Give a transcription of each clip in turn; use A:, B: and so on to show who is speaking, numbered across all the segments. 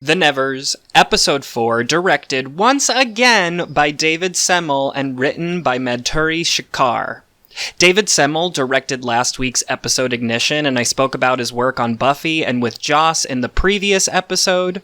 A: The Nevers, Episode 4, directed once again by David Semel and written by Madhuri Shekar. David Semel directed last week's episode Ignition, and I spoke about his work on Buffy and with Joss in the previous episode.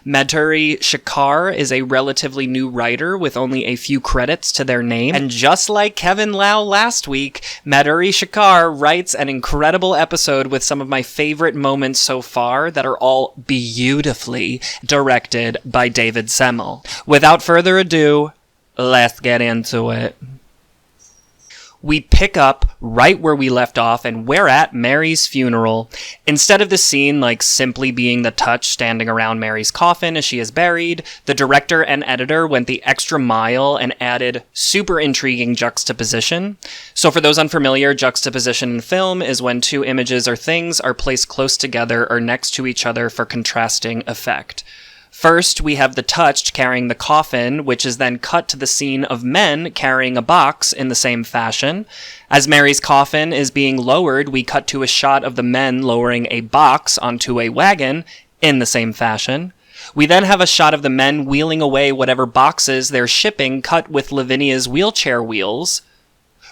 A: Madhuri Shekar is a relatively new writer with only a few credits to their name, and just like Kevin Lau last week, Madhuri Shekar writes an incredible episode with some of my favorite moments so far that are all beautifully directed by David Semel. Without further ado, let's get into it. We pick up right where we left off, and we're at Mary's funeral. Instead of the scene simply being the touch standing around Mary's coffin as she is buried, the director and editor went the extra mile and added super intriguing juxtaposition. So for those unfamiliar, juxtaposition in film is when two images or things are placed close together or next to each other for contrasting effect. First, we have the touched carrying the coffin, which is then cut to the scene of men carrying a box in the same fashion. As Mary's coffin is being lowered, we cut to a shot of the men lowering a box onto a wagon in the same fashion. We then have a shot of the men wheeling away whatever boxes they're shipping, cut with Lavinia's wheelchair wheels.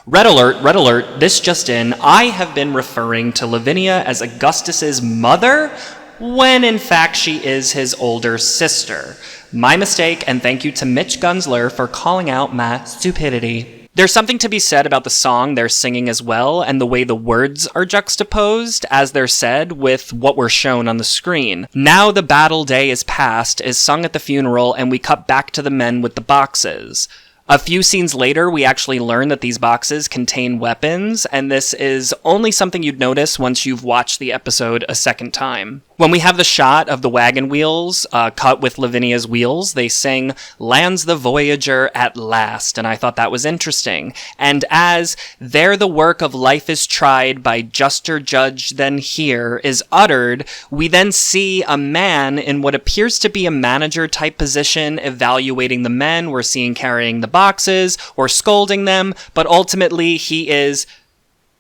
A: Red alert, this just in, I have been referring to Lavinia as Augustus's mother, when in fact she is his older sister. My mistake, and thank you to Mitch Gunsler for calling out my stupidity. There's something to be said about the song they're singing as well, and the way the words are juxtaposed as they're said with what we're shown on the screen. Now the battle day is past is sung at the funeral, and we cut back to the men with the boxes. A few scenes later, we actually learn that these boxes contain weapons, and this is only something you'd notice once you've watched the episode a second time. When we have the shot of the wagon wheels cut with Lavinia's wheels, they sing, "Lands the Voyager at last," and I thought that was interesting. And as "There the work of life is tried by juster judge than here" is uttered, we then see a man in what appears to be a manager-type position evaluating the men we're seeing carrying the boxes or scolding them, but ultimately he is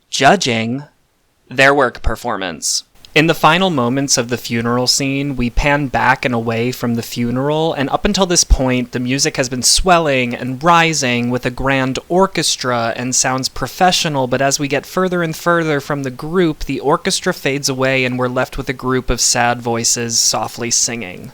A: judging their work performance. In the final moments of the funeral scene, we pan back and away from the funeral, and up until this point, the music has been swelling and rising with a grand orchestra and sounds professional, but as we get further and further from the group, the orchestra fades away and we're left with a group of sad voices softly singing.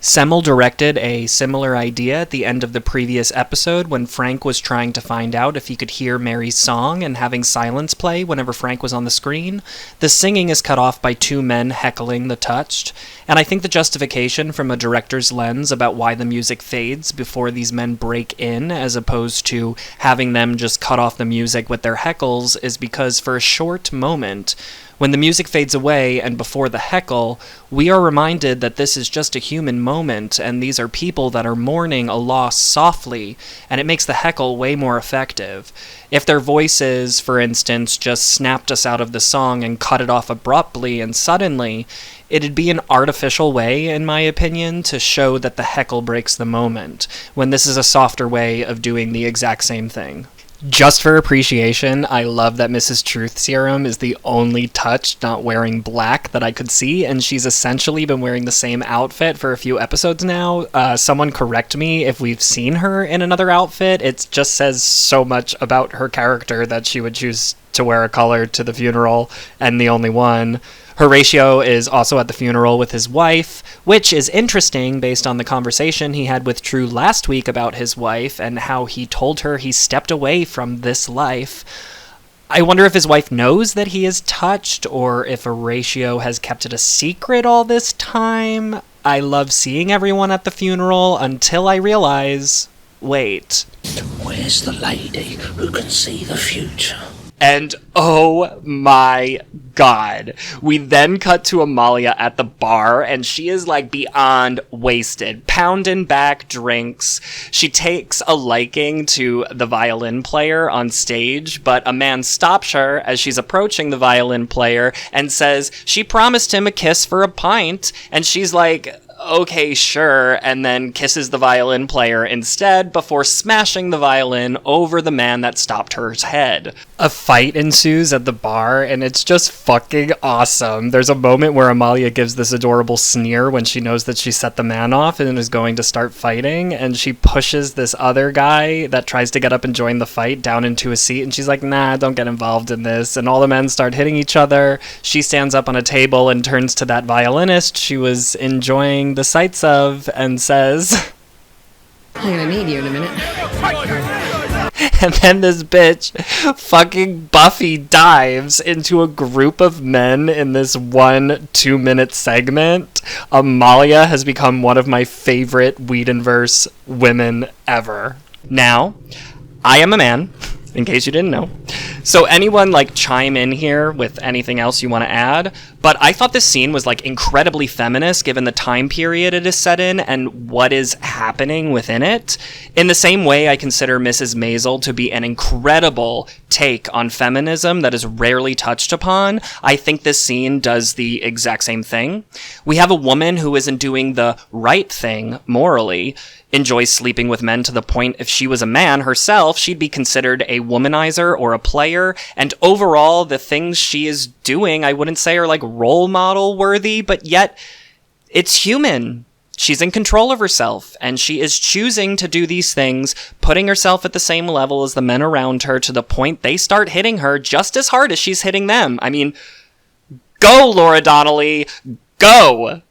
A: Semel directed a similar idea at the end of the previous episode when Frank was trying to find out if he could hear Mary's song and having silence play whenever Frank was on the screen. The singing is cut off by two men heckling the touched, and I think the justification from a director's lens about why the music fades before these men break in as opposed to having them just cut off the music with their heckles is because for a short moment, when the music fades away and before the heckle, we are reminded that this is just a human moment and these are people that are mourning a loss softly, and it makes the heckle way more effective. If their voices, for instance, just snapped us out of the song and cut it off abruptly and suddenly, it'd be an artificial way, in my opinion, to show that the heckle breaks the moment, when this is a softer way of doing the exact same thing. Just for appreciation, I love that Mrs. Truth Serum is the only touch not wearing black that I could see, and she's essentially been wearing the same outfit for a few episodes now. Someone correct me if we've seen her in another outfit. It just says so much about her character that she would choose to wear a color to the funeral, and the only one. Horatio is also at the funeral with his wife, which is interesting based on the conversation he had with True last week about his wife and how he told her he stepped away from this life. I wonder if his wife knows that he is touched or if Horatio has kept it a secret all this time. I love seeing everyone at the funeral until I realize, wait.
B: Where's the lady who can see the future?
A: And oh my god, we then cut to Amalia at the bar, and she is beyond wasted, pounding back drinks. She takes a liking to the violin player on stage, but a man stops her as she's approaching the violin player and says she promised him a kiss for a pint, and she's like, okay, sure, and then kisses the violin player instead before smashing the violin over the man that stopped her head. A fight ensues at the bar, and it's just fucking awesome. There's a moment where Amalia gives this adorable sneer when she knows that she set the man off and is going to start fighting, and she pushes this other guy that tries to get up and join the fight down into a seat, and she's like, nah, don't get involved in this, and all the men start hitting each other. She stands up on a table and turns to that violinist she was enjoying the sights of and says,
C: I'm gonna need you in a minute.
A: And then this bitch, fucking Buffy, dives into a group of men in this 1-2-minute segment. Amalia has become one of my favorite Whedonverse women ever. Now, I am a man, in case you didn't know. So anyone, chime in here with anything else you want to add. But I thought this scene was, incredibly feminist given the time period it is set in and what is happening within it. In the same way, I consider Mrs. Maisel to be an incredible take on feminism that is rarely touched upon. I think this scene does the exact same thing. We have a woman who isn't doing the right thing morally, enjoys sleeping with men to the point if she was a man herself, she'd be considered a womanizer or a player, and overall, the things she is doing, I wouldn't say are role model worthy, but yet it's human. She's in control of herself, and she is choosing to do these things, putting herself at the same level as the men around her to the point they start hitting her just as hard as she's hitting them. I mean, go, Laura Donnelly, go!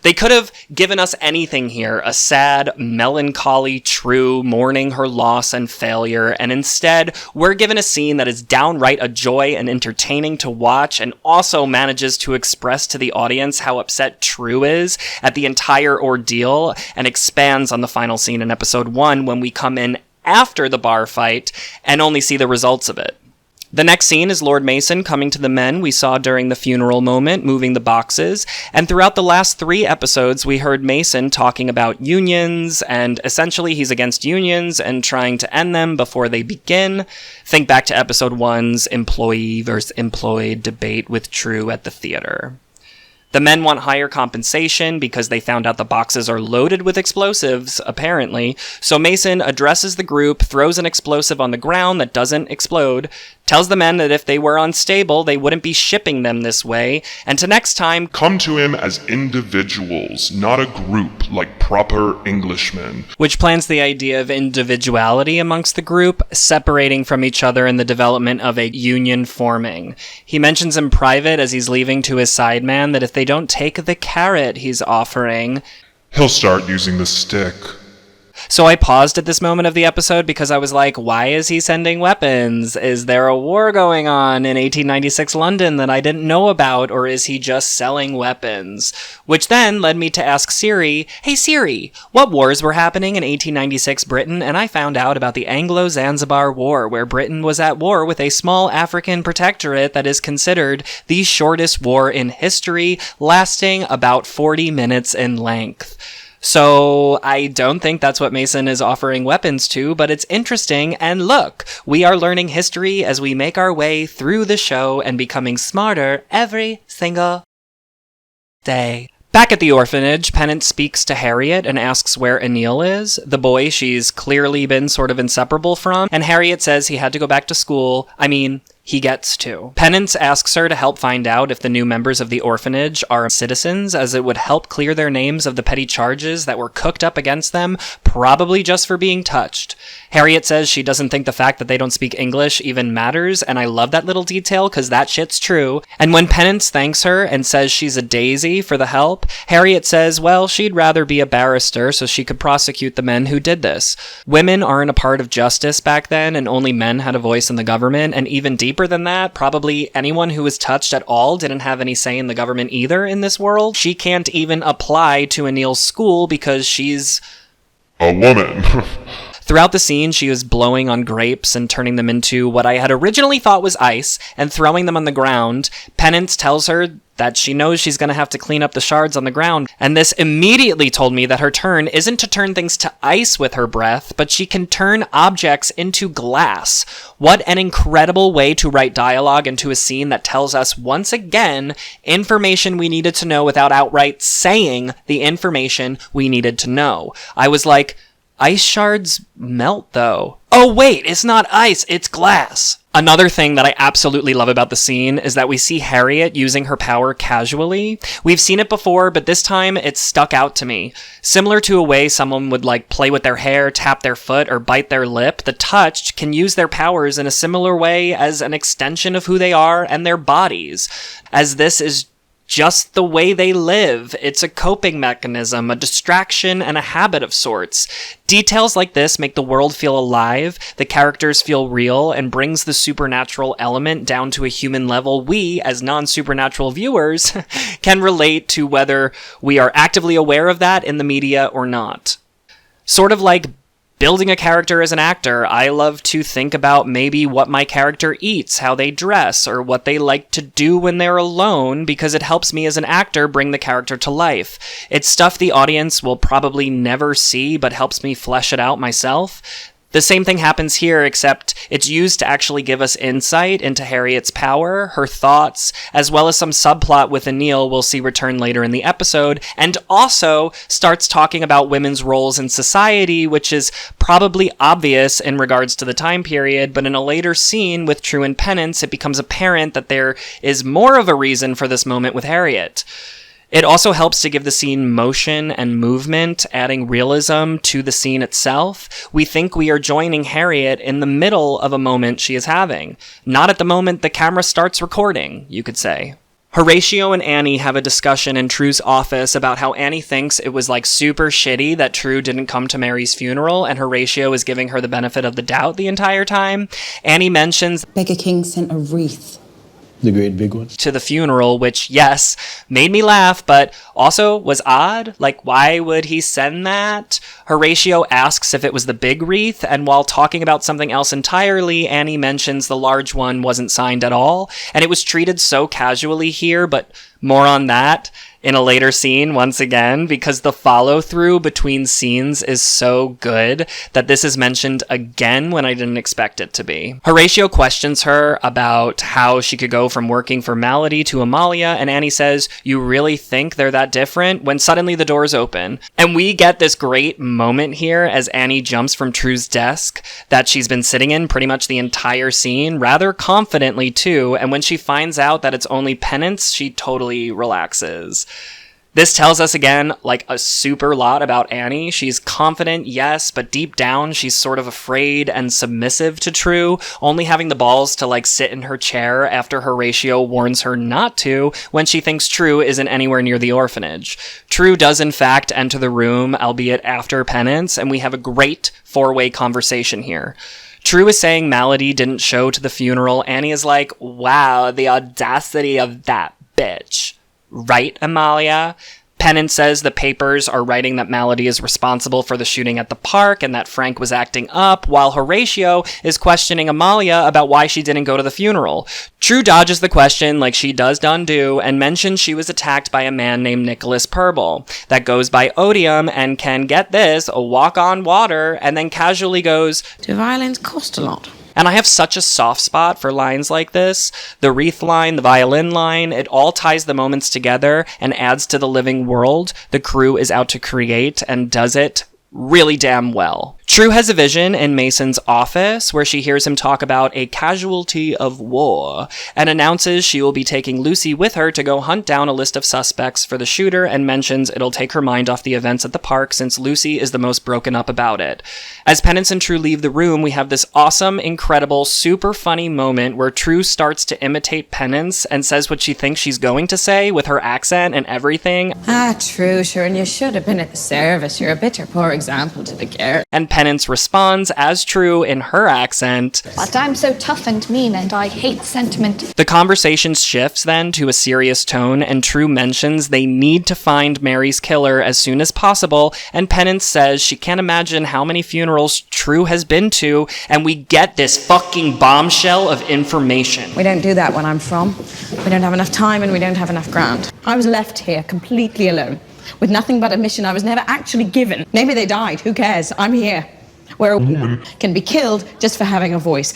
A: They could have given us anything here, a sad, melancholy True mourning her loss and failure, and instead, we're given a scene that is downright a joy and entertaining to watch, and also manages to express to the audience how upset True is at the entire ordeal, and expands on the final scene in episode 1 when we come in after the bar fight and only see the results of it. The next scene is Lord Mason coming to the men we saw during the funeral moment, moving the boxes, and throughout the last 3 episodes, we heard Mason talking about unions, and essentially he's against unions and trying to end them before they begin. Think back to episode 1's employee versus employed debate with True at the theater. The men want higher compensation because they found out the boxes are loaded with explosives, apparently, so Mason addresses the group, throws an explosive on the ground that doesn't explode, tells the men that if they were unstable, they wouldn't be shipping them this way, and to next time,
D: come to him as individuals, not a group like proper Englishmen.
A: Which plants the idea of individuality amongst the group, separating from each other in the development of a union forming. He mentions in private as he's leaving to his sideman that if they don't take the carrot he's offering,
D: he'll start using the stick.
A: So I paused at this moment of the episode because I was like, why is he sending weapons? Is there a war going on in 1896 London that I didn't know about, or is he just selling weapons? Which then led me to ask Siri, hey Siri, what wars were happening in 1896 Britain? And I found out about the Anglo-Zanzibar War, where Britain was at war with a small African protectorate that is considered the shortest war in history, lasting about 40 minutes in length. So I don't think that's what Mason is offering weapons to, but it's interesting, and look, we are learning history as we make our way through the show and becoming smarter every single day. Back at the orphanage, Penance speaks to Harriet and asks where Anil is, the boy she's clearly been sort of inseparable from, and Harriet says he had to go back to school. He gets to. Penance asks her to help find out if the new members of the orphanage are citizens, as it would help clear their names of the petty charges that were cooked up against them, probably just for being touched. Harriet says she doesn't think the fact that they don't speak English even matters, and I love that little detail because that shit's true. And when Penance thanks her and says she's a daisy for the help, Harriet says, well, she'd rather be a barrister so she could prosecute the men who did this. Women aren't a part of justice back then, and only men had a voice in the government, and even deeper than that, probably anyone who was touched at all didn't have any say in the government either in this world. She can't even apply to Anil's school because she's
D: a woman.
A: Throughout the scene, she is blowing on grapes and turning them into what I had originally thought was ice and throwing them on the ground. Penance tells her that she knows she's going to have to clean up the shards on the ground, and this immediately told me that her turn isn't to turn things to ice with her breath, but she can turn objects into glass. What an incredible way to write dialogue into a scene that tells us, once again, information we needed to know without outright saying the information we needed to know. I was like, ice shards melt, though. Oh wait, it's not ice, it's glass. Another thing that I absolutely love about the scene is that we see Harriet using her power casually. We've seen it before, but this time it stuck out to me. Similar to a way someone would play with their hair, tap their foot, or bite their lip, the touched can use their powers in a similar way as an extension of who they are and their bodies, as this is just the way they live. It's a coping mechanism, a distraction, and a habit of sorts. Details like this make the world feel alive, the characters feel real, and brings the supernatural element down to a human level we, as non-supernatural viewers, can relate to, whether we are actively aware of that in the media or not. Sort of like building a character as an actor, I love to think about maybe what my character eats, how they dress, or what they like to do when they're alone, because it helps me as an actor bring the character to life. It's stuff the audience will probably never see, but helps me flesh it out myself. The same thing happens here, except it's used to actually give us insight into Harriet's power, her thoughts, as well as some subplot with Anil we'll see return later in the episode, and also starts talking about women's roles in society, which is probably obvious in regards to the time period, but in a later scene with True and Penance, it becomes apparent that there is more of a reason for this moment with Harriet. It also helps to give the scene motion and movement, adding realism to the scene itself. We think we are joining Harriet in the middle of a moment she is having, not at the moment the camera starts recording, you could say. Horatio and Annie have a discussion in True's office about how Annie thinks it was super shitty that True didn't come to Mary's funeral, and Horatio is giving her the benefit of the doubt the entire time. Annie mentions
E: Beggar King sent a wreath.
F: The great big one.
A: To the funeral, which, yes, made me laugh, but also was odd. Why would he send that? Horatio asks if it was the big wreath, and while talking about something else entirely, Annie mentions the large one wasn't signed at all, and it was treated so casually here, but more on that in a later scene once again, because the follow-through between scenes is so good that this is mentioned again when I didn't expect it to be. Horatio questions her about how she could go from working for Malady to Amalia, and Annie says, "You really think they're that different?" when suddenly the doors open. And we get this great moment here as Annie jumps from True's desk that she's been sitting in pretty much the entire scene, rather confidently too, and when she finds out that it's only Penance, she totally relaxes. This tells us again, a super lot about Annie. She's confident, yes, but deep down, she's sort of afraid and submissive to True, only having the balls to sit in her chair after Horatio warns her not to when she thinks True isn't anywhere near the orphanage. True does in fact enter the room, albeit after Penance, and we have a great four-way conversation here. True is saying Malady didn't show to the funeral. Annie is like, wow, the audacity of that bitch. Right, Amalia? Penance says the papers are writing that Malady is responsible for the shooting at the park and that Frank was acting up, while Horatio is questioning Amalia about why she didn't go to the funeral. True dodges the question like she does do and mentions she was attacked by a man named Nicholas Purble that goes by Odium and can, get this, walk on water, and then casually goes,
C: Do violins cost a lot?
A: And I have such a soft spot for lines like this. The wreath line, the violin line, it all ties the moments together and adds to the living world the crew is out to create, and does it really damn well. True has a vision in Mason's office where she hears him talk about a casualty of war and announces she will be taking Lucy with her to go hunt down a list of suspects for the shooter, and mentions it'll take her mind off the events at the park since Lucy is the most broken up about it. As Penance and True leave the room, we have this awesome, incredible, super funny moment where True starts to imitate Penance and says what she thinks she's going to say with her accent and everything.
C: True, sure, and you should have been at the service. You're a bitter poor example to the girl.
A: And Penance responds as True in her accent.
F: But I'm so tough and mean, and I hate sentiment.
A: The conversation shifts then to a serious tone, and True mentions they need to find Mary's killer as soon as possible, and Penance says she can't imagine how many funerals True has been to, and we get this fucking bombshell of information.
C: We don't do that where I'm from. We don't have enough time and we don't have enough ground. I was left here completely alone, with nothing but a mission I was never actually given. Maybe they died, who cares? I'm here, where a woman can be killed just for having a voice.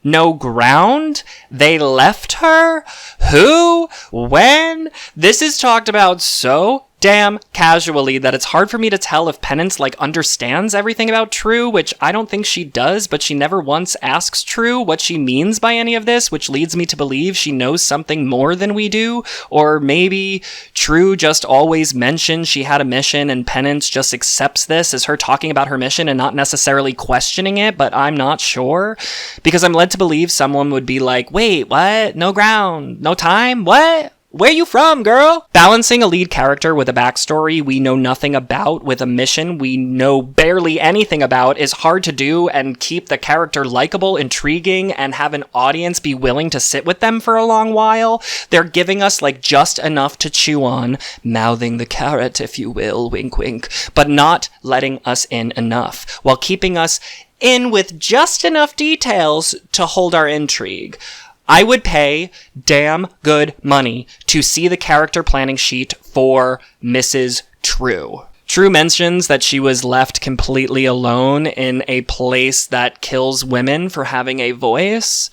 A: No ground? They left her? Who? When? This is talked about so damn casually that it's hard for me to tell if Penance, understands everything about True, which I don't think she does, but she never once asks True what she means by any of this, which leads me to believe she knows something more than we do, or maybe True just always mentioned she had a mission and Penance just accepts this as her talking about her mission and not necessarily questioning it, but I'm not sure, because I'm led to believe someone would be like, wait, what? No ground? No time? What? Where you from, girl? Balancing a lead character with a backstory we know nothing about with a mission we know barely anything about is hard to do and keep the character likable, intriguing, and have an audience be willing to sit with them for a long while. They're giving us just enough to chew on, mouthing the carrot, if you will, wink wink, but not letting us in enough, while keeping us in with just enough details to hold our intrigue. I would pay damn good money to see the character planning sheet for Mrs. True. True mentions that she was left completely alone in a place that kills women for having a voice.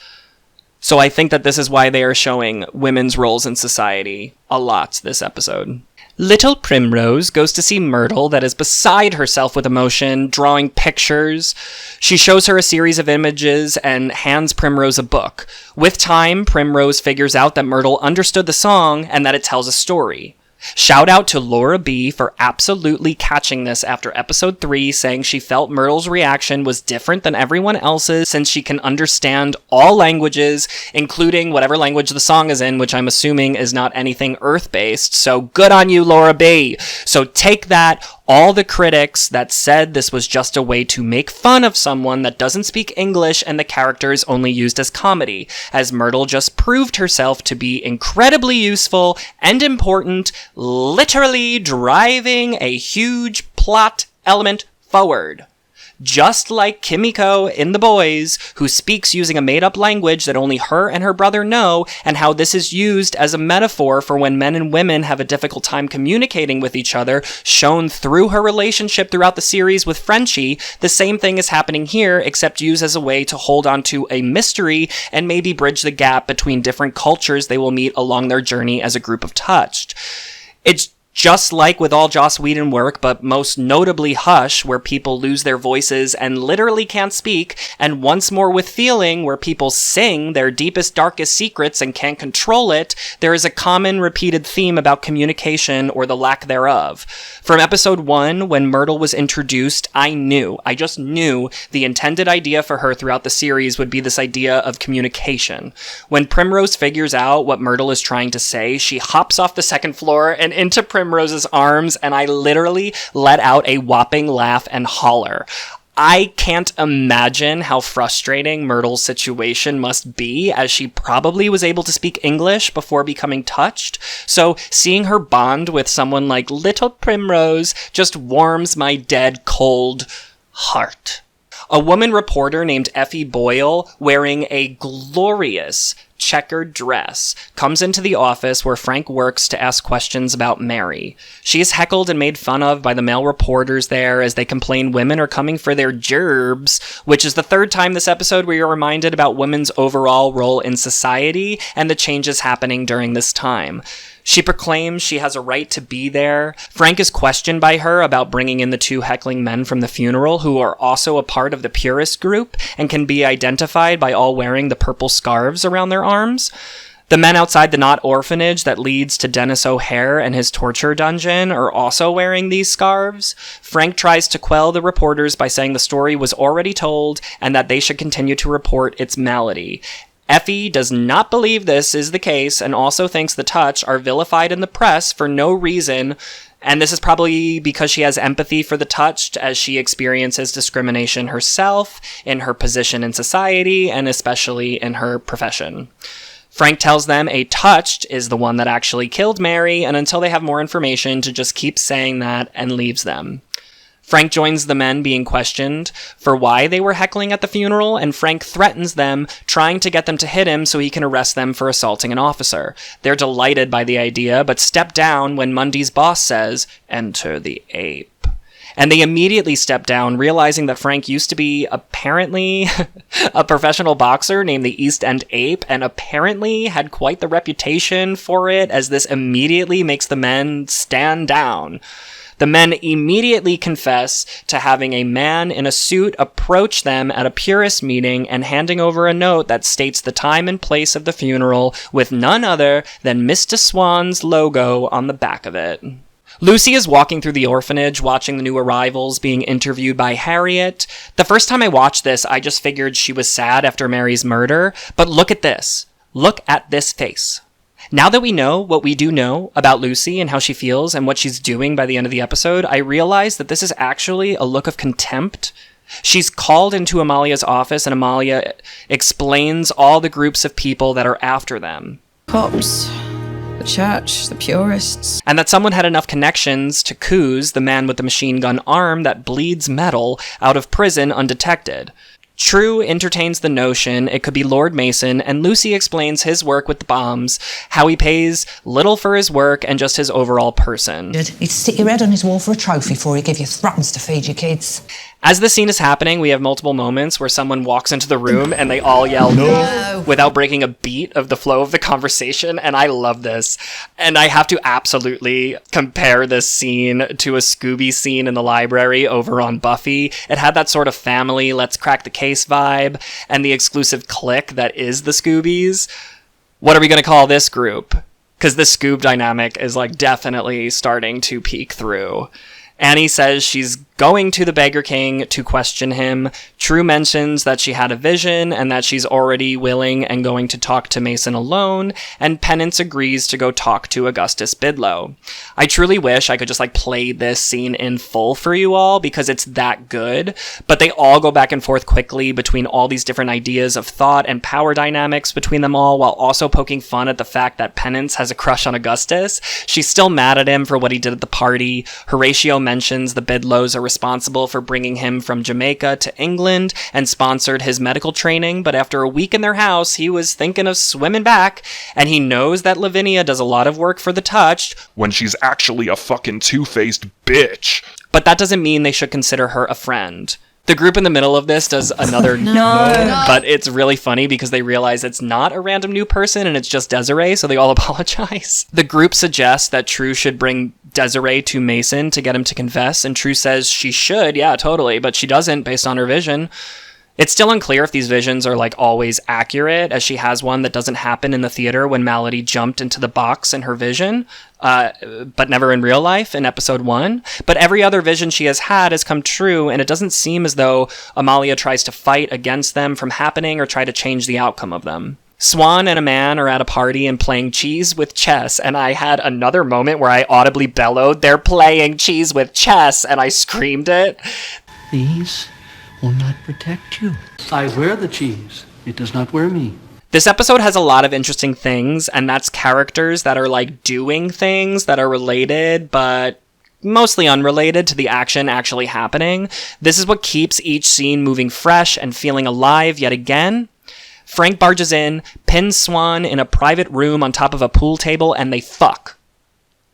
A: So I think that this is why they are showing women's roles in society a lot this episode. Little Primrose goes to see Myrtle that is beside herself with emotion, drawing pictures. She shows her a series of images and hands Primrose a book. With time, Primrose figures out that Myrtle understood the song and that it tells a story. Shout out to Laura B for absolutely catching this after episode 3, saying she felt Myrtle's reaction was different than everyone else's since she can understand all languages, including whatever language the song is in, which I'm assuming is not anything Earth-based. So good on you, Laura B. So take that. All the critics that said this was just a way to make fun of someone that doesn't speak English and the character is only used as comedy, as Myrtle just proved herself to be incredibly useful and important, literally driving a huge plot element forward. Just like Kimiko in The Boys, who speaks using a made-up language that only her and her brother know, and how this is used as a metaphor for when men and women have a difficult time communicating with each other, shown through her relationship throughout the series with Frenchie. The same thing is happening here, except used as a way to hold on to a mystery and maybe bridge the gap between different cultures they will meet along their journey as a group of Touched. It's just like with all Joss Whedon work, but most notably Hush, where people lose their voices and literally can't speak, and Once More with Feeling, where people sing their deepest, darkest secrets and can't control it, there is a common repeated theme about communication or the lack thereof. From episode 1, when Myrtle was introduced, I just knew the intended idea for her throughout the series would be this idea of communication. When Primrose figures out what Myrtle is trying to say, she hops off the second floor and into Primrose's arms, and I literally let out a whopping laugh and holler. I can't imagine how frustrating Myrtle's situation must be, as she probably was able to speak English before becoming Touched. So seeing her bond with someone like Little Primrose just warms my dead, cold heart. A woman reporter named Effie Boyle, wearing a glorious checkered dress, comes into the office where Frank works to ask questions about Mary. She is heckled and made fun of by the male reporters there as they complain women are coming for their gerbs, which is the third time this episode where you're reminded about women's overall role in society and the changes happening during this time. She proclaims she has a right to be there. Frank is questioned by her about bringing in the 2 heckling men from the funeral, who are also a part of the purist group and can be identified by all wearing the purple scarves around their arms. The men outside the Knot orphanage that leads to Dennis O'Hare and his torture dungeon are also wearing these scarves. Frank tries to quell the reporters by saying the story was already told and that they should continue to report its malady. Effie does not believe this is the case and also thinks the Touch are vilified in the press for no reason, And this is probably because she has empathy for the touched, as she experiences discrimination herself in her position in society and especially in her profession. Frank tells them a touched is the one that actually killed Mary, and until they have more information, to just keep saying that, and leaves them. Frank joins the men being questioned for why they were heckling at the funeral, and Frank threatens them, trying to get them to hit him so he can arrest them for assaulting an officer. They're delighted by the idea, but step down when Mundy's boss says, "Enter the ape." And they immediately step down, realizing that Frank used to be, apparently, a professional boxer named the East End Ape, and apparently had quite the reputation for it, as this immediately makes the men stand down. The men immediately confess to having a man in a suit approach them at a purist meeting and handing over a note that states the time and place of the funeral with none other than Mr. Swan's logo on the back of it. Lucy is walking through the orphanage, watching the new arrivals being interviewed by Harriet. The first time I watched this, I just figured she was sad after Mary's murder, but look at this. Look at this face. Now that we know what we do know about Lucy and how she feels and what she's doing by the end of the episode, I realize that this is actually a look of contempt. She's called into Amalia's office, and Amalia explains all the groups of people that are after them.
C: Cops, the church, the purists.
A: And that someone had enough connections to Coos, the man with the machine gun arm that bleeds metal, out of prison undetected. True entertains the notion it could be Lord Mason, and Lucy explains his work with the bombs, how he pays little for his work and just his overall person.
G: He'd stick your head on his wall for a trophy before he give you threepence to feed your kids.
A: As the scene is happening, we have multiple moments where someone walks into the room and they all yell no without breaking a beat of the flow of the conversation, and I love this. And I have to absolutely compare this scene to a Scooby scene in the library over on Buffy. It had that sort of family, let's crack the case vibe, and the exclusive clique that is the Scoobies. What are we going to call this group? Because the Scoob dynamic is like definitely starting to peek through. Annie says she's going to the Beggar King to question him. True mentions that she had a vision and that she's already willing and going to talk to Mason alone, and Penance agrees to go talk to Augustus Bidlow. I truly wish I could just play this scene in full for you all because it's that good, but they all go back and forth quickly between all these different ideas of thought and power dynamics between them all, while also poking fun at the fact that Penance has a crush on Augustus. She's still mad at him for what he did at the party. Horatio mentions the Bidlows are responsible for bringing him from Jamaica to England and sponsored his medical training, but after a week in their house, he was thinking of swimming back, and he knows that Lavinia does a lot of work for the touched,
D: when she's actually a fucking two-faced bitch.
A: but that doesn't mean they should consider her a friend. The group in the middle of this does another no, but it's really funny because they realize it's not a random new person and it's just Desiree, so they all apologize. The group suggests that True should bring Desiree to Mason to get him to confess, and True says she should, yeah, totally, but she doesn't based on her vision. It's still unclear if these visions are always accurate, as she has one that doesn't happen in the theater when Malady jumped into the box in her vision, but never in real life in episode 1. But every other vision she has had has come true, and it doesn't seem as though Amalia tries to fight against them from happening or try to change the outcome of them. Swan and a man are at a party and playing cheese with chess, and I had another moment where I audibly bellowed, "They're playing cheese with chess," and I screamed it.
B: These will not protect you. I wear the cheese. It does not wear me.
A: This episode has a lot of interesting things, and that's characters that are doing things that are related, but mostly unrelated to the action actually happening. This is what keeps each scene moving fresh and feeling alive yet again. Frank barges in, pins Swan in a private room on top of a pool table, and they fuck.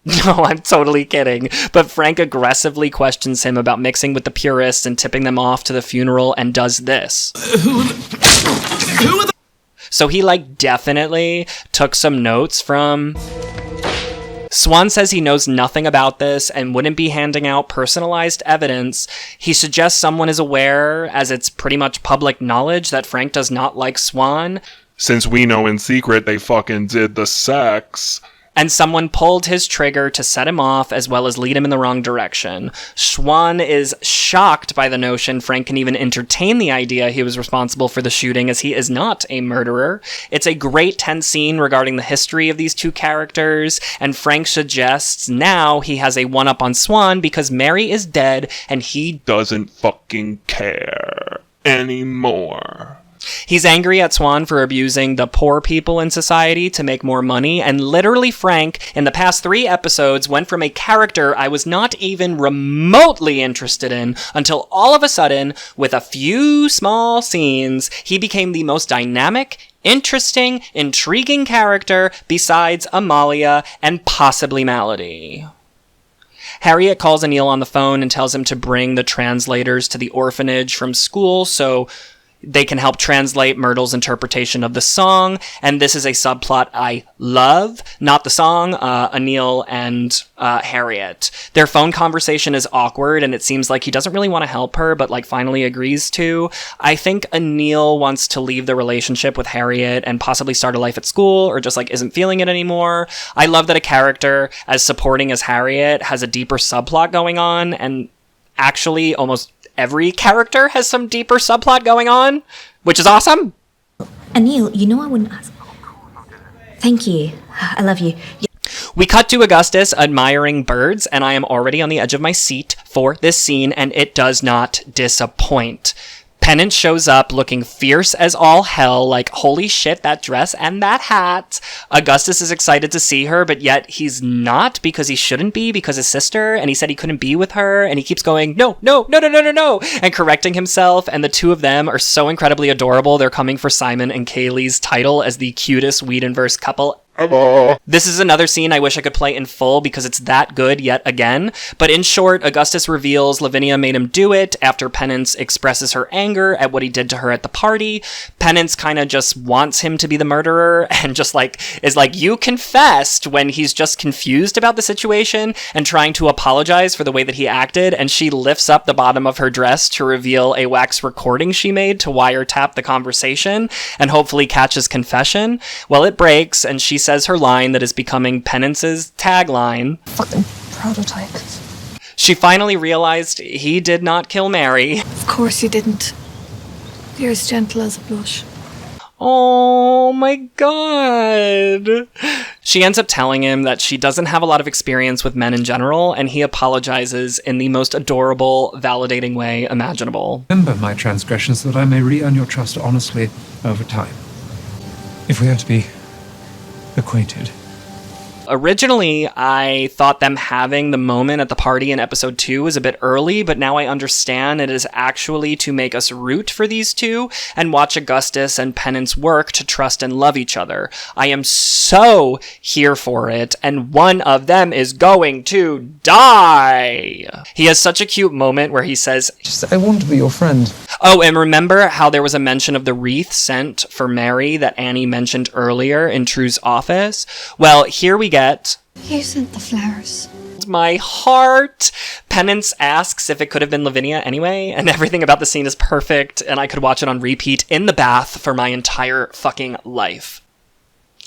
A: No, I'm totally kidding. But Frank aggressively questions him about mixing with the purists and tipping them off to the funeral, and does this. So he definitely took some notes from... Swan says he knows nothing about this and wouldn't be handing out personalized evidence. He suggests someone is aware, as it's pretty much public knowledge that Frank does not like Swan.
D: Since we know in secret they fucking did the sex.
A: and someone pulled his trigger to set him off as well as lead him in the wrong direction. Schwann is shocked by the notion Frank can even entertain the idea he was responsible for the shooting, as he is not a murderer. It's a great tense scene regarding the history of these two characters, and Frank suggests now he has a one-up on Swann because Mary is dead and he
D: Doesn't fucking care anymore.
A: He's angry at Swann for abusing the poor people in society to make more money, and literally Frank, in the past 3 episodes, went from a character I was not even remotely interested in until all of a sudden, with a few small scenes, he became the most dynamic, interesting, intriguing character besides Amalia and possibly Melody. Harriet calls Anil on the phone and tells him to bring the translators to the orphanage from school so they can help translate Myrtle's interpretation of the song, and this is a subplot I love, not the song, Anil and Harriet. Their phone conversation is awkward, and it seems like he doesn't really want to help her, but like finally agrees to. I think Anil wants to leave the relationship with Harriet and possibly start a life at school, or just like isn't feeling it anymore. I love that a character as supporting as Harriet has a deeper subplot going on, and actually almost every character has some deeper subplot going on, which is awesome.
H: Anil, you know I wouldn't ask. Thank you. I love you.
A: We cut to Augustus admiring birds, and I am already on the edge of my seat for this scene, and it does not disappoint. Penance shows up looking fierce as all hell, like, holy shit, that dress and that hat. Augustus is excited to see her, but yet he's not, because he shouldn't be, because his sister, and he said he couldn't be with her, and he keeps going, no, and correcting himself, and the two of them are so incredibly adorable. They're coming for Simon and Kaylee's title as the cutest Whedonverse couple. This is another scene I wish I could play in full because it's that good yet again. But in short, Augustus reveals Lavinia made him do it after Penance expresses her anger at what he did to her at the party. Penance kind of just wants him to be the murderer and just like is like, you confessed, when he's just confused about the situation and trying to apologize for the way that he acted. And she lifts up the bottom of her dress to reveal a wax recording she made to wiretap the conversation and hopefully catch his confession. Well, it breaks and she says her line that is becoming Penance's tagline.
F: Fucking prototype.
A: She finally realized he did not kill Mary.
F: Of course you didn't. You're as gentle as a blush.
A: Oh my god. She ends up telling him that she doesn't have a lot of experience with men in general, and he apologizes in the most adorable, validating way imaginable.
I: Remember my transgressions so that I may re-earn your trust honestly over time. If we are to be acquainted.
A: Originally, I thought them having the moment at the party in episode 2 was a bit early, but now I understand it is actually to make us root for these two and watch Augustus and Penance work to trust and love each other. I am so here for it, and one of them is going to die. He has such a cute moment where he says,
I: I want to be your friend.
A: Oh, and remember how there was a mention of the wreath sent for Mary that Annie mentioned earlier in True's office? Well, here we get
F: You sent the flowers.
A: my heart. Penance asks if it could have been Lavinia anyway, and everything about the scene is perfect, and I could watch it on repeat in the bath for my entire fucking life.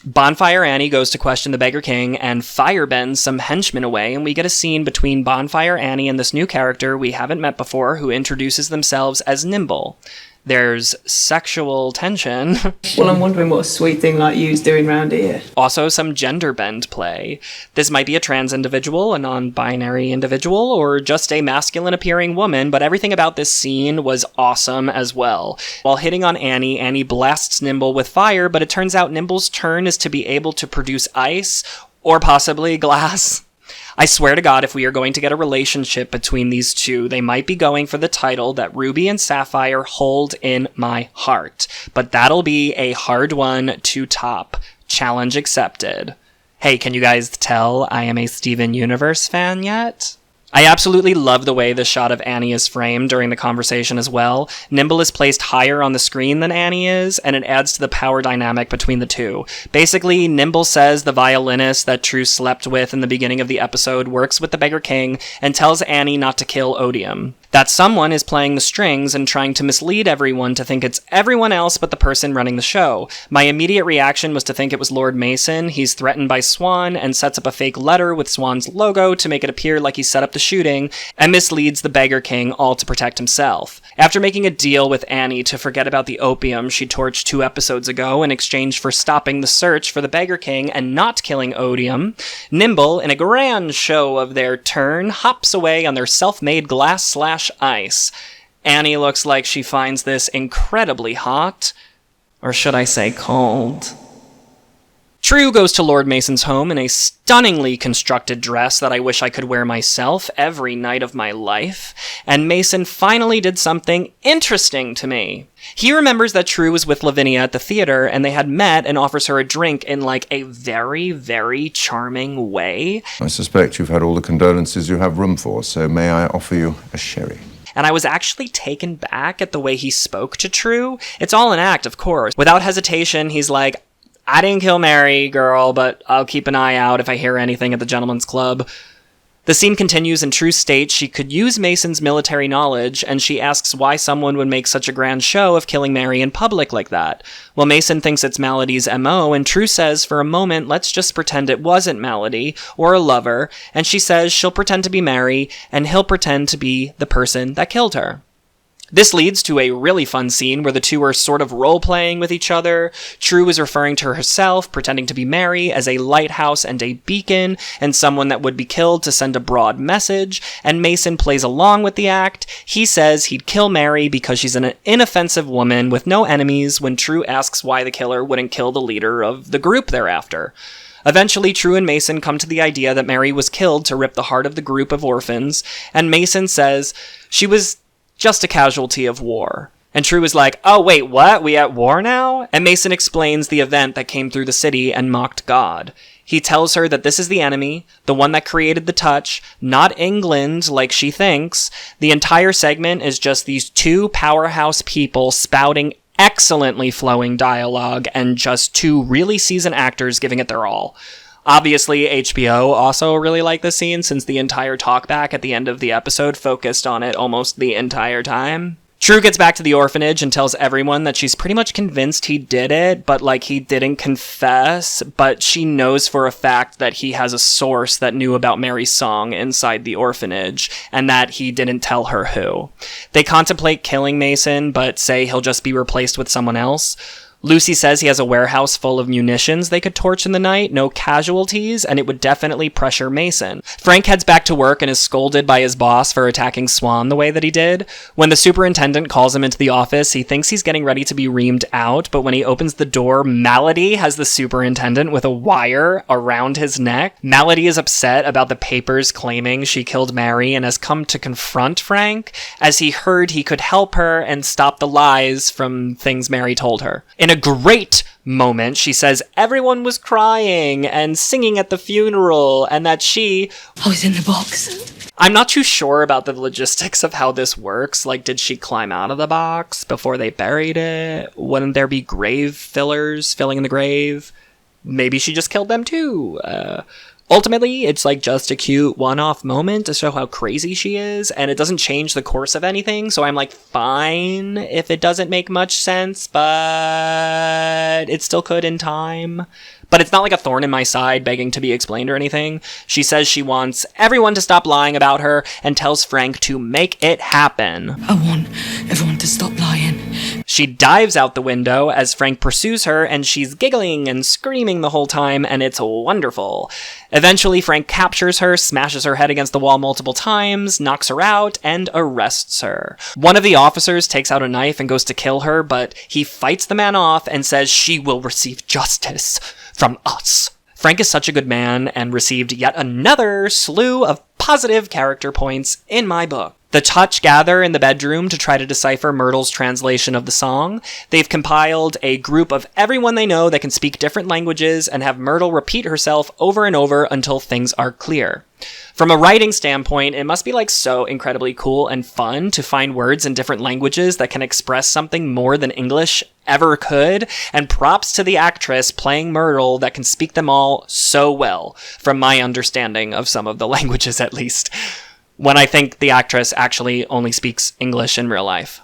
A: Bonfire Annie goes to question the Beggar King and firebends some henchmen away, and we get a scene between Bonfire Annie and this new character we haven't met before who introduces themselves as Nimble. There's sexual tension.
J: Well, I'm wondering what a sweet thing like you's doing round here.
A: Also some gender bend play. This might be a trans individual, a non-binary individual, or just a masculine-appearing woman, but everything about this scene was awesome as well. While hitting on Annie, Annie blasts Nimble with fire, but it turns out Nimble's turn is to be able to produce ice, or possibly glass. I swear to God, if we are going to get a relationship between these two, they might be going for the title that Ruby and Sapphire hold in my heart. But that'll be a hard one to top. Challenge accepted. Hey, can you guys tell I am a Steven Universe fan yet? I absolutely love the way the shot of Annie is framed during the conversation as well. Nimble is placed higher on the screen than Annie is, and it adds to the power dynamic between the two. Basically, Nimble says the violinist that True slept with in the beginning of the episode works with the Beggar King and tells Annie not to kill Odium. That someone is playing the strings and trying to mislead everyone to think it's everyone else but the person running the show. My immediate reaction was to think it was Lord Mason. He's threatened by Swan and sets up a fake letter with Swan's logo to make it appear like he set up the shooting and misleads the Beggar King, all to protect himself. After making a deal with Annie to forget about the opium she torched 2 episodes ago in exchange for stopping the search for the Beggar King and not killing Odium, Nimble, in a grand show of their turn, hops away on their self-made glass/ice. Annie looks like she finds this incredibly hot, or should I say cold. True goes to Lord Mason's home in a stunningly constructed dress that I wish I could wear myself every night of my life, and Mason finally did something interesting to me. He remembers that True was with Lavinia at the theater, and they had met, and offers her a drink in like a very, very charming way.
K: I suspect you've had all the condolences you have room for, so may I offer you a sherry?
A: And I was actually taken back at the way he spoke to True. It's all an act, of course. Without hesitation, he's like, I didn't kill Mary, girl, but I'll keep an eye out if I hear anything at the gentleman's club. The scene continues, and True states she could use Mason's military knowledge, and she asks why someone would make such a grand show of killing Mary in public like that. Well, Mason thinks it's Melody's MO, and True says, for a moment, let's just pretend it wasn't Melody, or a lover, and she says she'll pretend to be Mary, and he'll pretend to be the person that killed her. This leads to a really fun scene where the two are sort of role-playing with each other. True is referring to herself, pretending to be Mary, as a lighthouse and a beacon, and someone that would be killed to send a broad message, and Mason plays along with the act. He says he'd kill Mary because she's an inoffensive woman with no enemies, when True asks why the killer wouldn't kill the leader of the group thereafter. Eventually, True and Mason come to the idea that Mary was killed to rip the heart of the group of orphans, and Mason says she was just a casualty of war. And True is like, oh wait, what? We at war now? And Mason explains the event that came through the city and mocked God. He tells her that this is the enemy, the one that created the touch, not England like she thinks. The entire segment is just these 2 powerhouse people spouting excellently flowing dialogue and just 2 really seasoned actors giving it their all. Obviously, HBO also really liked the scene since the entire talkback at the end of the episode focused on it almost the entire time. True gets back to the orphanage and tells everyone that she's pretty much convinced he did it, but like he didn't confess, but she knows for a fact that he has a source that knew about Mary's song inside the orphanage, and that he didn't tell her who. They contemplate killing Mason, but say he'll just be replaced with someone else. Lucy says he has a warehouse full of munitions they could torch in the night, no casualties, and it would definitely pressure Mason. Frank heads back to work and is scolded by his boss for attacking Swan the way that he did. When the superintendent calls him into the office, he thinks he's getting ready to be reamed out, but when he opens the door, Melody has the superintendent with a wire around his neck. Melody is upset about the papers claiming she killed Mary and has come to confront Frank, as he heard he could help her and stop the lies from things Mary told her. In a great moment, she says everyone was crying and singing at the funeral, and that I was in the box. I'm not too sure about the logistics of how this works. Like, did she climb out of the box before they buried it? Wouldn't there be grave fillers filling in the grave? Maybe she just killed them too. Ultimately, it's like just a cute one-off moment to show how crazy she is, and it doesn't change the course of anything, so I'm like, fine if it doesn't make much sense, but it still could in time. But it's not like a thorn in my side begging to be explained or anything. She says she wants everyone to stop lying about her and tells Frank to make it happen.
E: I want everyone to stop lying.
A: She dives out the window as Frank pursues her, and she's giggling and screaming the whole time, and it's wonderful. Eventually, Frank captures her, smashes her head against the wall multiple times, knocks her out, and arrests her. One of the officers takes out a knife and goes to kill her, but he fights the man off and says she will receive justice from us. Frank is such a good man and received yet another slew of positive character points in my book. The Touch gather in the bedroom to try to decipher Myrtle's translation of the song. They've compiled a group of everyone they know that can speak different languages and have Myrtle repeat herself over and over until things are clear. From a writing standpoint, it must be like so incredibly cool and fun to find words in different languages that can express something more than English ever could, and props to the actress playing Myrtle that can speak them all so well, from my understanding of some of the languages at least. when I think the actress actually only speaks English in real life.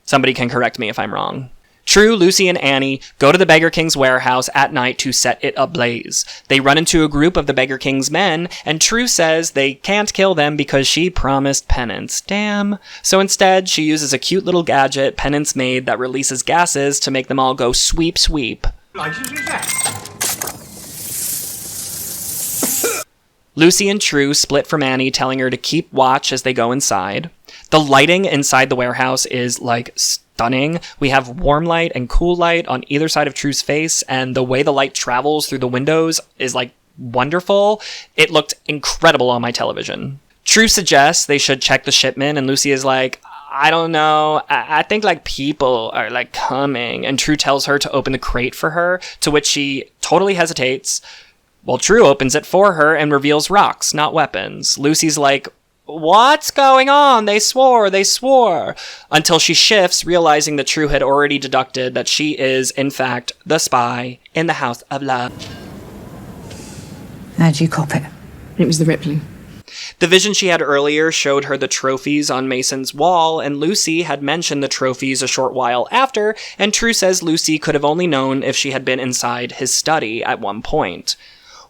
A: Somebody can correct me if I'm wrong. True, Lucy, and Annie go to the Beggar King's warehouse at night to set it ablaze. They run into a group of the Beggar King's men, and True says they can't kill them because she promised Penance. Damn. So instead, she uses a cute little gadget Penance made that releases gases to make them all go sweep, sweep. Lucy and True split from Annie, telling her to keep watch as they go inside. The lighting inside the warehouse is, stunning. We have warm light and cool light on either side of True's face, and the way the light travels through the windows is, wonderful. It looked incredible on my television. True suggests they should check the shipment, and Lucy is like, I don't know. I think, people are, coming. And True tells her to open the crate for her, to which she totally hesitates. Well, True opens it for her and reveals rocks, not weapons. Lucy's like, what's going on? They swore. Until she shifts, realizing that True had already deducted that she is, in fact, the spy in the House of Love.
G: How'd you cop it?
C: It was the rippling.
A: The vision she had earlier showed her the trophies on Mason's wall, and Lucy had mentioned the trophies a short while after, and True says Lucy could have only known if she had been inside his study at one point.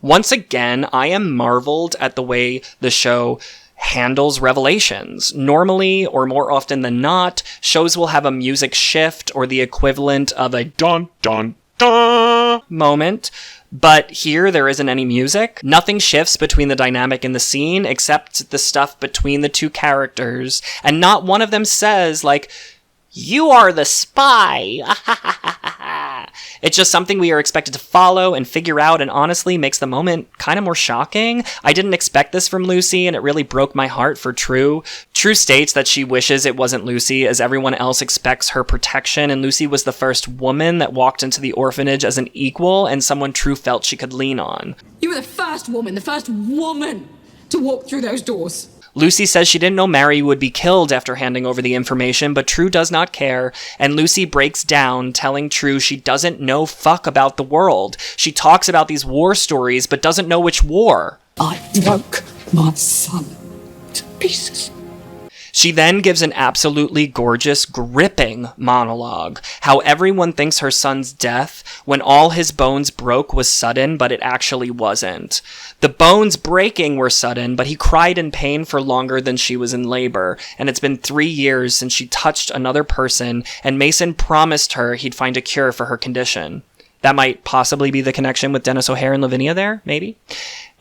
A: Once again, I am marveled at the way the show handles revelations. Normally, or more often than not, shows will have a music shift or the equivalent of a dun dun dun moment, but here there isn't any music. Nothing shifts between the dynamic in the scene except the stuff between the two characters, and not one of them says, you are the spy. It's just something we are expected to follow and figure out, and honestly makes the moment kind of more shocking. I didn't expect this from Lucy, and it really broke my heart for True. True states that she wishes it wasn't Lucy, as everyone else expects her protection, and Lucy was the first woman that walked into the orphanage as an equal, and someone True felt she could lean on.
C: You were the first woman to walk through those doors.
A: Lucy says she didn't know Mary would be killed after handing over the information, but True does not care, and Lucy breaks down, telling True she doesn't know fuck about the world. She talks about these war stories, but doesn't know which war.
E: I broke my son to pieces.
A: She then gives an absolutely gorgeous, gripping monologue, how everyone thinks her son's death, when all his bones broke, was sudden, but it actually wasn't. The bones breaking were sudden, but he cried in pain for longer than she was in labor, and it's been 3 years since she touched another person, and Mason promised her he'd find a cure for her condition. That might possibly be the connection with Dennis O'Hare and Lavinia there, maybe?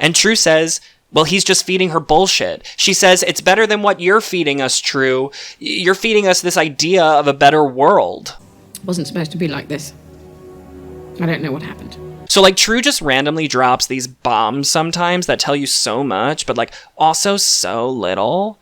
A: And True says, well, he's just feeding her bullshit. She says, it's better than what you're feeding us, True. You're feeding us this idea of a better world.
C: It wasn't supposed to be like this. I don't know what happened.
A: So, True just randomly drops these bombs sometimes that tell you so much, but, also so little.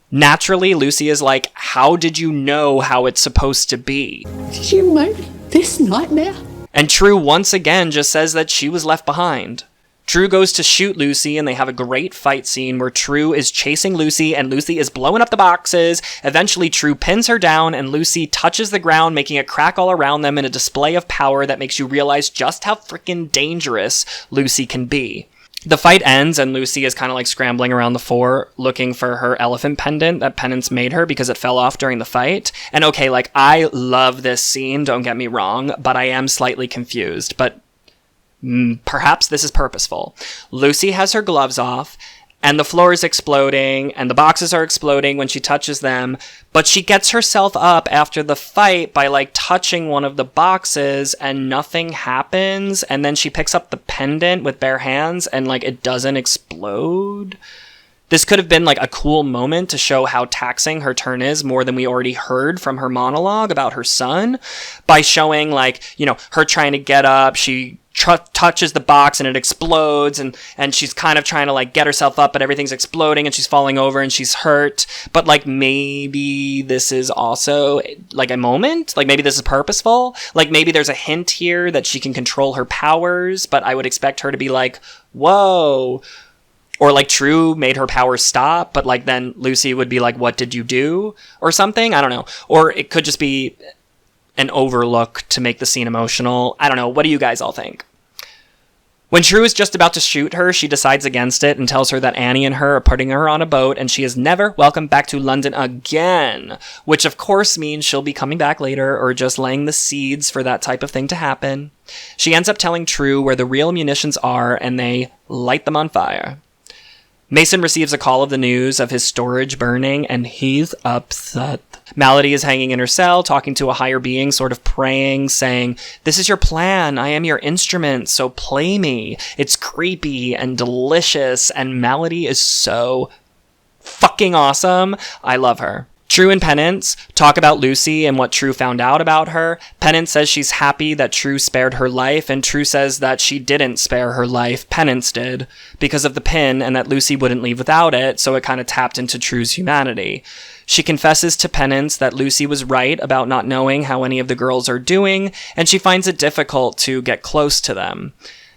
A: Naturally, Lucy is like, how did you know how it's supposed to be?
E: Did you make this nightmare?
A: And True once again just says that she was left behind. True goes to shoot Lucy, and they have a great fight scene where True is chasing Lucy, and Lucy is blowing up the boxes. Eventually, True pins her down, and Lucy touches the ground, making a crack all around them in a display of power that makes you realize just how freaking dangerous Lucy can be. The fight ends, and Lucy is kind of scrambling around the floor, looking for her elephant pendant that Penance made her because it fell off during the fight. And okay, I love this scene, don't get me wrong, but I am slightly confused. But perhaps this is purposeful. Lucy has her gloves off, and the floor is exploding, and the boxes are exploding when she touches them, but she gets herself up after the fight by, touching one of the boxes, and nothing happens, and then she picks up the pendant with bare hands, and, it doesn't explode. This could have been, a cool moment to show how taxing her turn is, more than we already heard from her monologue about her son, by showing, her trying to get up, she touches the box and it explodes, and she's kind of trying to get herself up, but everything's exploding and she's falling over and she's hurt. But maybe this is also a moment, maybe this is purposeful, maybe there's a hint here that she can control her powers, but I would expect her to be whoa, or True made her powers stop, but then Lucy would be what did you do, or something. I don't know. Or it could just be an overlook to make the scene emotional. I don't know. What do you guys all think? When True is just about to shoot her, she decides against it and tells her that Annie and her are putting her on a boat and she is never welcome back to London again, which of course means she'll be coming back later or just laying the seeds for that type of thing to happen. She ends up telling True where the real munitions are and they light them on fire. Mason receives a call of the news of his storage burning, and he's upset. Malady is hanging in her cell, talking to a higher being, sort of praying, saying, "This is your plan. I am your instrument, so play me." It's creepy and delicious, and Malady is so fucking awesome. I love her. True and Penance talk about Lucy and what True found out about her. Penance says she's happy that True spared her life, and True says that she didn't spare her life, Penance did, because of the pin, and that Lucy wouldn't leave without it, so it kind of tapped into True's humanity. She confesses to Penance that Lucy was right about not knowing how any of the girls are doing, and she finds it difficult to get close to them.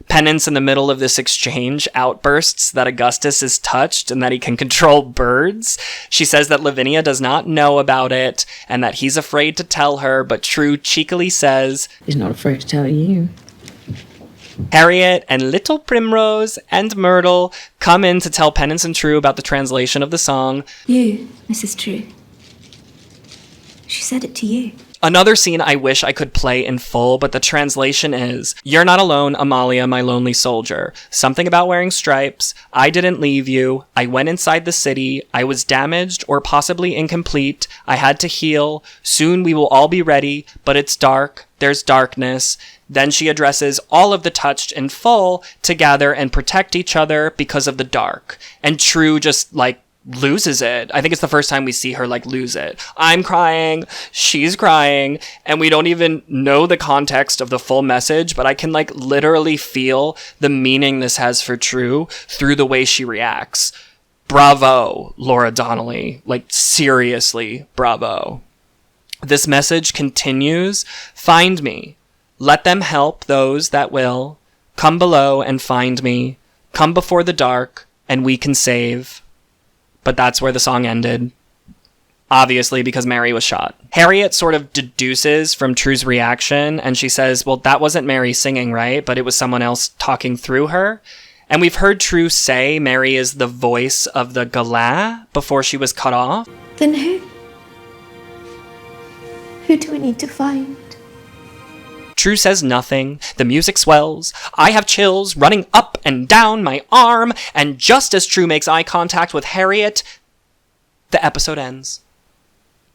A: Penance, in the middle of this exchange, outbursts that Augustus is touched and that he can control birds. She says that Lavinia does not know about it and that he's afraid to tell her, but True cheekily says,
C: He's not afraid to tell you.
A: Harriet and Little Primrose and Myrtle come in to tell Penance and True about the translation of the song.
H: You, Mrs. True. She said it to you.
A: Another scene I wish I could play in full, but the translation is, "You're not alone, Amalia, my lonely soldier. Something about wearing stripes. I didn't leave you. I went inside the city. I was damaged or possibly incomplete. I had to heal. Soon we will all be ready, but it's dark. There's darkness." Then she addresses all of the touched in full to gather and protect each other because of the dark. And True just, loses it. I think it's the first time we see her lose it. I'm crying, she's crying, and we don't even know the context of the full message, but I can literally feel the meaning this has for True through the way she reacts. Bravo, Laura Donnelly. Seriously, bravo. This message continues. Find me. Let them help those that will. Come below and find me. Come before the dark, and we can save. But that's where the song ended. Obviously, because Mary was shot. Harriet sort of deduces from True's reaction, and she says, well, that wasn't Mary singing, right? But it was someone else talking through her. And we've heard True say Mary is the voice of the Galah before she was cut off.
H: Then who? Who do we need to find?
A: True says nothing. The music swells. I have chills running up and down my arm. And just as True makes eye contact with Harriet, the episode ends.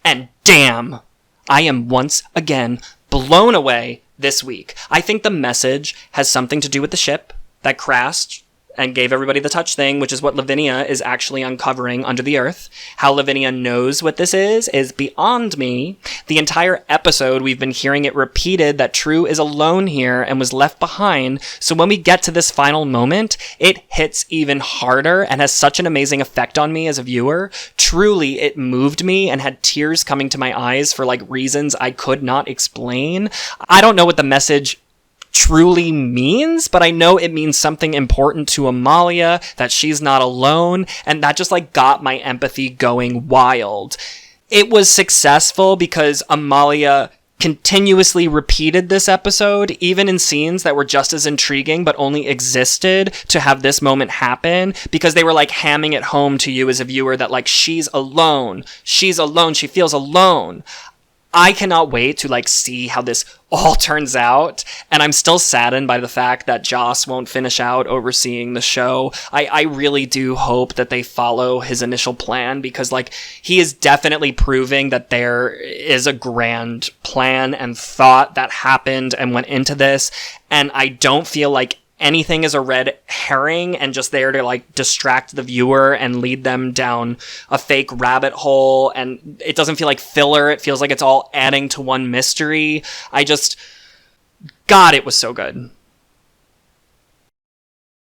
A: And damn, I am once again blown away this week. I think the message has something to do with the ship that crashed and gave everybody the touch thing, which is what Lavinia is actually uncovering under the earth. How Lavinia knows what this is beyond me. The entire episode, we've been hearing it repeated that True is alone here and was left behind. So when we get to this final moment, it hits even harder and has such an amazing effect on me as a viewer. Truly, it moved me and had tears coming to my eyes for reasons I could not explain. I don't know what the message truly means, but I know it means something important to Amalia, that she's not alone, and that just got my empathy going wild. It was successful because Amalia continuously repeated this episode, even in scenes that were just as intriguing but only existed to have this moment happen, because they were hamming it home to you as a viewer that she's alone, she feels alone. I cannot wait to see how this all turns out, and I'm still saddened by the fact that Joss won't finish out overseeing the show. I really do hope that they follow his initial plan, because he is definitely proving that there is a grand plan and thought that happened and went into this, and I don't feel like anything is a red herring and just there to distract the viewer and lead them down a fake rabbit hole, and it doesn't feel like filler. It feels like it's all adding to one mystery. God, it was so good.